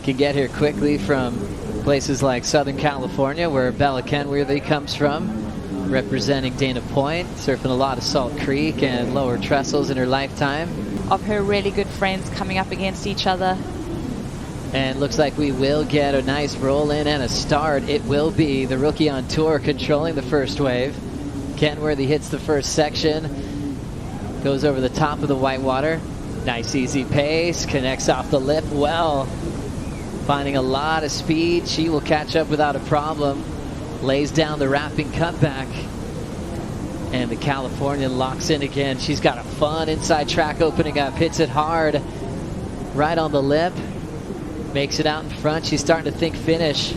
can get here quickly from places like Southern California, where B.Kenworthy comes from, representing Dana Point, surfing a lot of Salt Creek and Lower Trestles in her lifetime. Of her really good friends coming up against each other. And looks like we will get a nice roll in and a start. It will be the rookie on tour controlling the first wave. Kenworthy hits the first section, goes over the top of the whitewater. Nice easy pace, connects off the lip well. Finding a lot of speed. She will catch up without a problem. Lays down the wrapping cutback. And the Californian locks in again. She's got a fun inside track opening up. Hits it hard. Right on the lip. Makes it out in front. She's starting to think finish.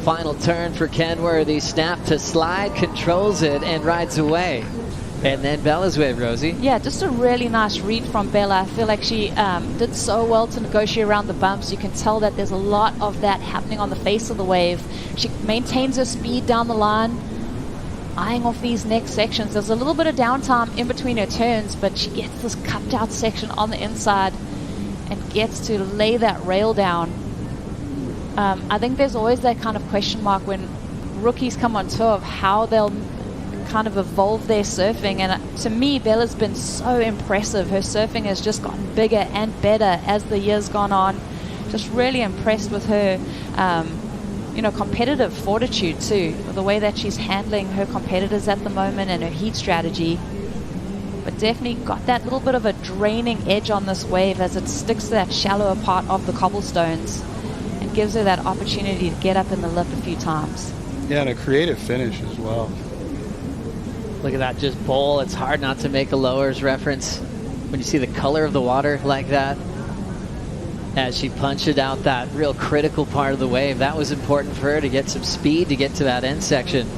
Final turn for Kenworthy. Snap to slide. Controls it and rides away. And then Bella's wave, Rosie. Yeah, just a really nice read from Bella. I feel like she did so well to negotiate around the bumps. You can tell that there's a lot of that happening on the face of the wave. She maintains her speed down the line, eyeing off these next sections. There's a little bit of downtime in between her turns, but she gets this cupped out section on the inside and gets to lay that rail down. I think there's always that kind of question mark when rookies come on tour of how they'll kind of evolve their surfing, and to me Bella's been so impressive. Her surfing has just gotten bigger and better as the years gone on. Just really impressed with her competitive fortitude too, the way that she's handling her competitors at the moment and her heat strategy. But definitely got that little bit of a draining edge on this wave as it sticks to that shallower part of the cobblestones and gives her that opportunity to get up in the lip a few times. Yeah, and a creative finish as well. Look at that, just bowl. It's hard not to make a lowers reference when you see the color of the water like that. As she punched out that real critical part of the wave. That was important for her to get some speed to get to that end section.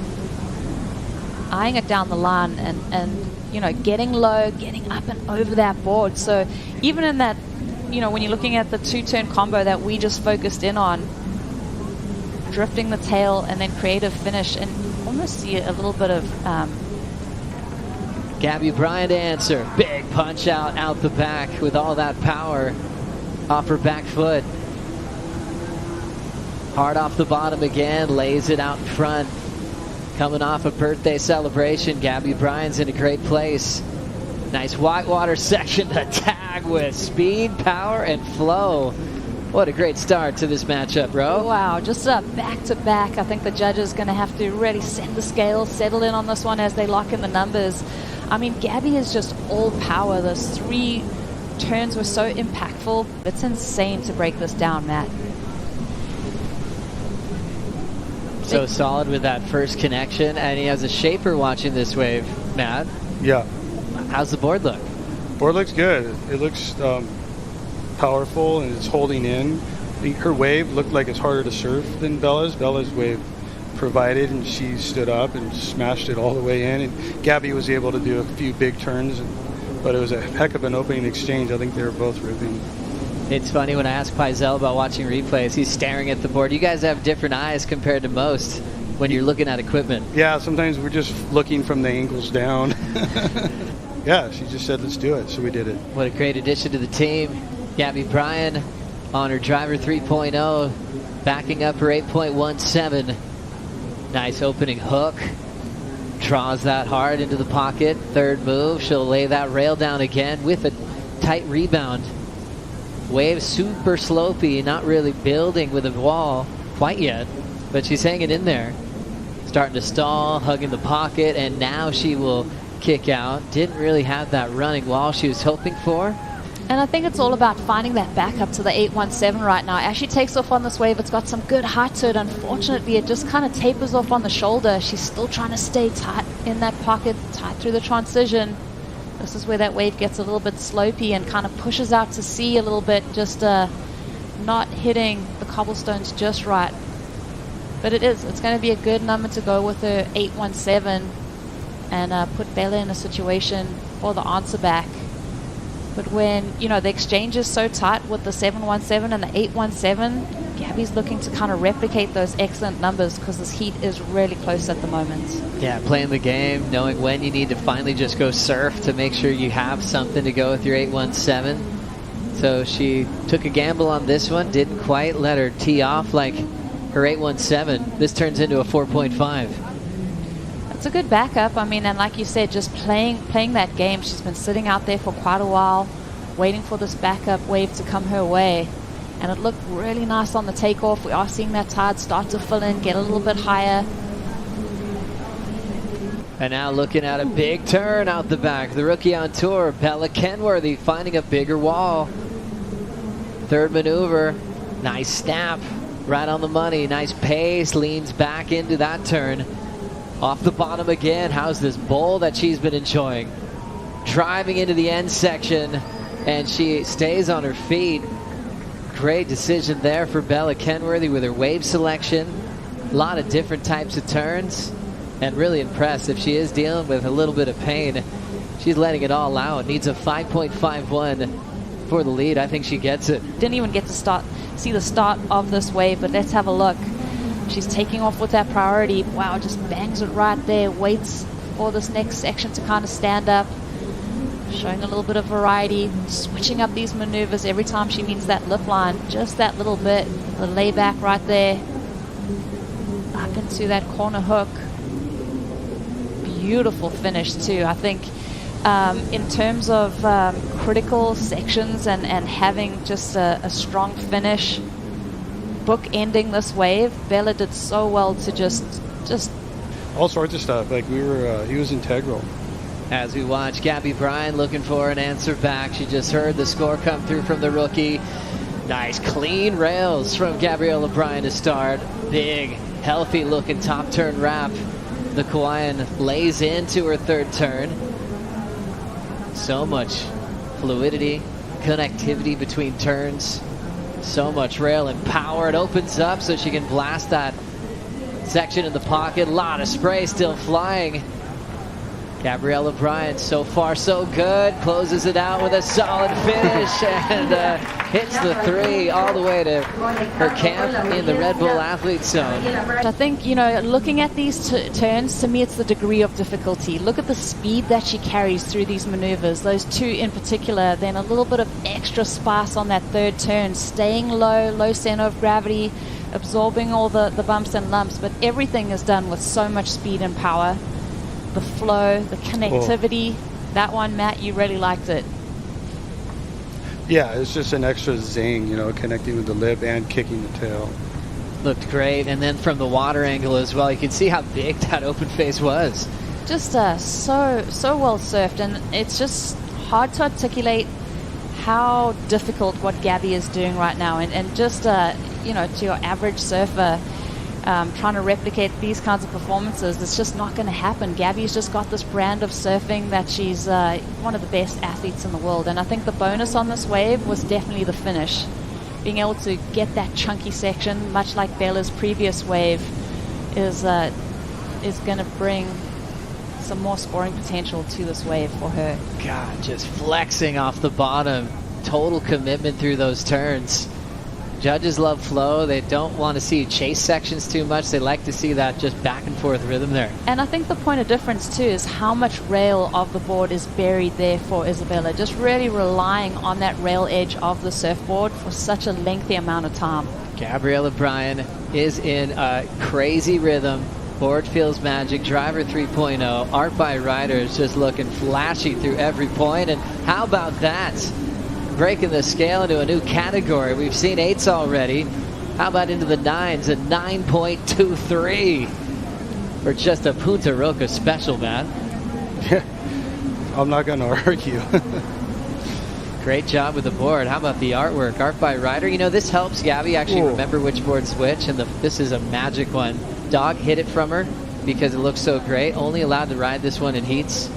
Eyeing it down the line and getting low, getting up and over that board. So even in that, when you're looking at the two-turn combo that we just focused in on, drifting the tail and then creative finish, and almost see a little bit of G.Bryan to answer. Big punch out the back with all that power off her back foot. Hard off the bottom again, lays it out in front. Coming off a birthday celebration, G.Bryan's in a great place. Nice whitewater section to tag with speed, power, and flow. What a great start to this matchup, Ro. Wow, just a back-to-back. I think the judges are going to have to really set the scale, settle in on this one as they lock in the numbers. I mean, Gabby is just all power. Those 3 turns were so impactful. It's insane to break this down, Matt. So solid with that first connection, and he has a shaper watching this wave, Matt. Yeah. How's the board look? Board looks good. It looks powerful and it's holding in. Her wave looked like it's harder to surf than Bella's. Bella's wave provided, and she stood up and smashed it all the way in, and Gabby was able to do a few big turns, but it was a heck of an opening exchange. I think they were both ripping. It's funny when I ask Paisel about watching replays, he's staring at the board. You guys have different eyes compared to most when you're looking at equipment. Yeah, sometimes we're just looking from the ankles down. Yeah, she just said let's do it, so we did it. What a great addition to the team. G.Bryan on her driver 3.0, backing up her 8.17. Nice opening hook. Draws that hard into the pocket. Third move, she'll lay that rail down again with a tight rebound. Wave super slopey, not really building with a wall quite yet, but she's hanging in there. Starting to stall, hugging the pocket, and now she will kick out. Didn't really have that running wall she was hoping for. And I think it's all about finding that back up to the 817 right now. As she takes off on this wave, it's got some good height to it. Unfortunately, it just kind of tapers off on the shoulder. She's still trying to stay tight in that pocket, tight through the transition. This is where that wave gets a little bit slopey and kind of pushes out to sea a little bit, just not hitting the cobblestones just right. But it's going to be a good number to go with her 817 and put Bella in a situation for the answer back. But when, the exchange is so tight with the 717 and the 817, Gabby's looking to kind of replicate those excellent numbers because this heat is really close at the moment. Yeah, playing the game, knowing when you need to finally just go surf to make sure you have something to go with your 817. So she took a gamble on this one, didn't quite let her tee off like her 817. This turns into a 4.5. It's a good backup. I mean, and like you said, just playing that game. She's been sitting out there for quite a while, waiting for this backup wave to come her way. And it looked really nice on the takeoff. We are seeing that tide start to fill in, get a little bit higher. And now looking at a big turn out the back. The rookie on tour, B.Kenworthy, finding a bigger wall. Third maneuver, nice snap, right on the money, nice pace, leans back into that turn. Off the bottom again. How's this bowl that she's been enjoying? Driving into the end section, and she stays on her feet. Great decision there for B.Kenworthy with her wave selection. A lot of different types of turns, and really impressed. If she is dealing with a little bit of pain, she's letting it all out. Needs a 5.51 for the lead. I think she gets it. Didn't even get to see the start of this wave, but let's have a look. She's taking off with that priority. Wow, just bangs it right there. Waits for this next section to kind of stand up. Showing a little bit of variety. Switching up these maneuvers every time she meets that lip line. Just that little bit. The layback right there. Up into that corner hook. Beautiful finish too. I think in terms of critical sections and having just a strong finish, book-ending this wave, Bella did so well to just all sorts of stuff. Like he was integral. As we watch G.Bryan looking for an answer back, she just heard the score come through from the rookie. Nice clean rails from Gabriela Bryan to start. Big, healthy looking top turn wrap. The Kauaian lays into her third turn. So much fluidity, connectivity between turns. So much rail and power. It opens up so she can blast that section in the pocket. A lot of spray still flying. Gabriela Bryan, so far so good. Closes it out with a solid finish and hits the 3 all the way to her camp in the Red Bull Athlete Zone. I think, looking at these turns, to me it's the degree of difficulty. Look at the speed that she carries through these maneuvers. Those 2 in particular, then a little bit of extra spice on that third turn. Staying low center of gravity, absorbing all the bumps and lumps, but everything is done with so much speed and power. The flow, the connectivity. That one, Matt, you really liked it. Yeah, it's just an extra zing, connecting with the lip and kicking the tail. Looked great, and then from the water angle as well, you can see how big that open face was. Just so well surfed, and it's just hard to articulate how difficult what Gabby is doing right now, and just to your average surfer, trying to replicate these kinds of performances, it's just not going to happen. Gabby's just got this brand of surfing that she's one of the best athletes in the world. And I think the bonus on this wave was definitely the finish. Being able to get that chunky section, much like Bella's previous wave, is going to bring some more scoring potential to this wave for her. God, just flexing off the bottom. Total commitment through those turns. Judges love flow. They don't want to see chase sections too much. They like to see that just back and forth rhythm there. And I think the point of difference too is how much rail of the board is buried there for Isabella. Just really relying on that rail edge of the surfboard for such a lengthy amount of time. Gabriela Bryan is in a crazy rhythm. Board feels magic. Driver 3.0. Art by Rider is just looking flashy through every point. And how about that? Breaking the scale into a new category. We've seen 8s already. How about into the 9s? A 9.23 for just a Punta Roca special, man. I'm not going to argue. Great job with the board. How about the artwork? Art by Rider. This helps Gabby actually remember which board's which, and this is a magic one. Dog hid it from her because it looks so great. Only allowed to ride this one in heats.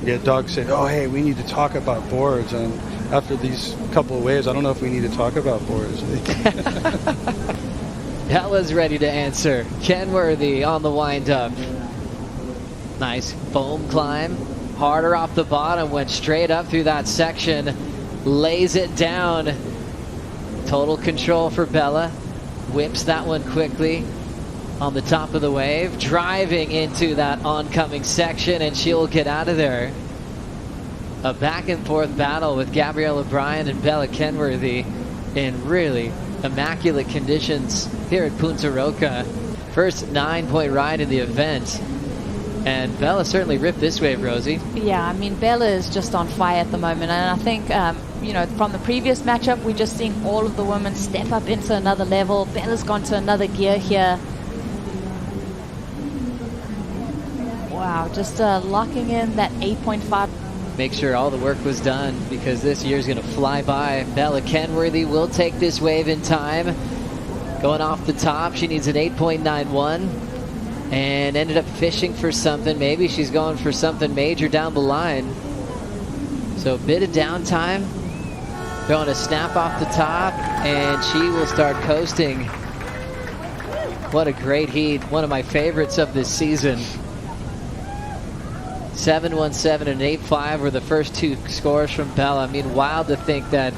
Yeah, Doug said, "Oh, hey, we need to talk about boards." And after these couple of waves, I don't know if we need to talk about boards. Bella's ready to answer. Kenworthy on the wind-up. Nice foam climb. Harder off the bottom. Went straight up through that section. Lays it down. Total control for Bella. Whips that one quickly on the top of the wave, driving into that oncoming section, and she'll get out of there. a back and forth battle with Gabriela Bryan and B.Kenworthy in really immaculate conditions here at Punta Roca. First 9-point ride in the event. And Bella certainly ripped this wave, Rosie. Yeah, I mean, Bella is just on fire at the moment. And I think, you know, from the previous matchup, we're just seeing all of the women step up into another level. Bella's gone to another gear here. Wow, just locking in that 8.5. Make sure all the work was done, because this year's going to fly by. B.Kenworthy will take this wave in time. Going off the top, she needs an 8.91 and ended up fishing for something. Maybe she's going for something major down the line. So a bit of downtime. Throwing a snap off the top, and she will start coasting. What a great heat. One of my favorites of this season. 7.17 and 8.5 were the first two scores from Bella. I mean, wild to think that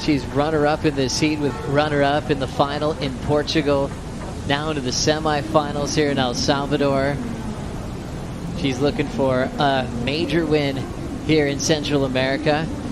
she's runner-up in this heat with runner-up in the final in Portugal. Now into the semifinals here in El Salvador. She's looking for a major win here in Central America.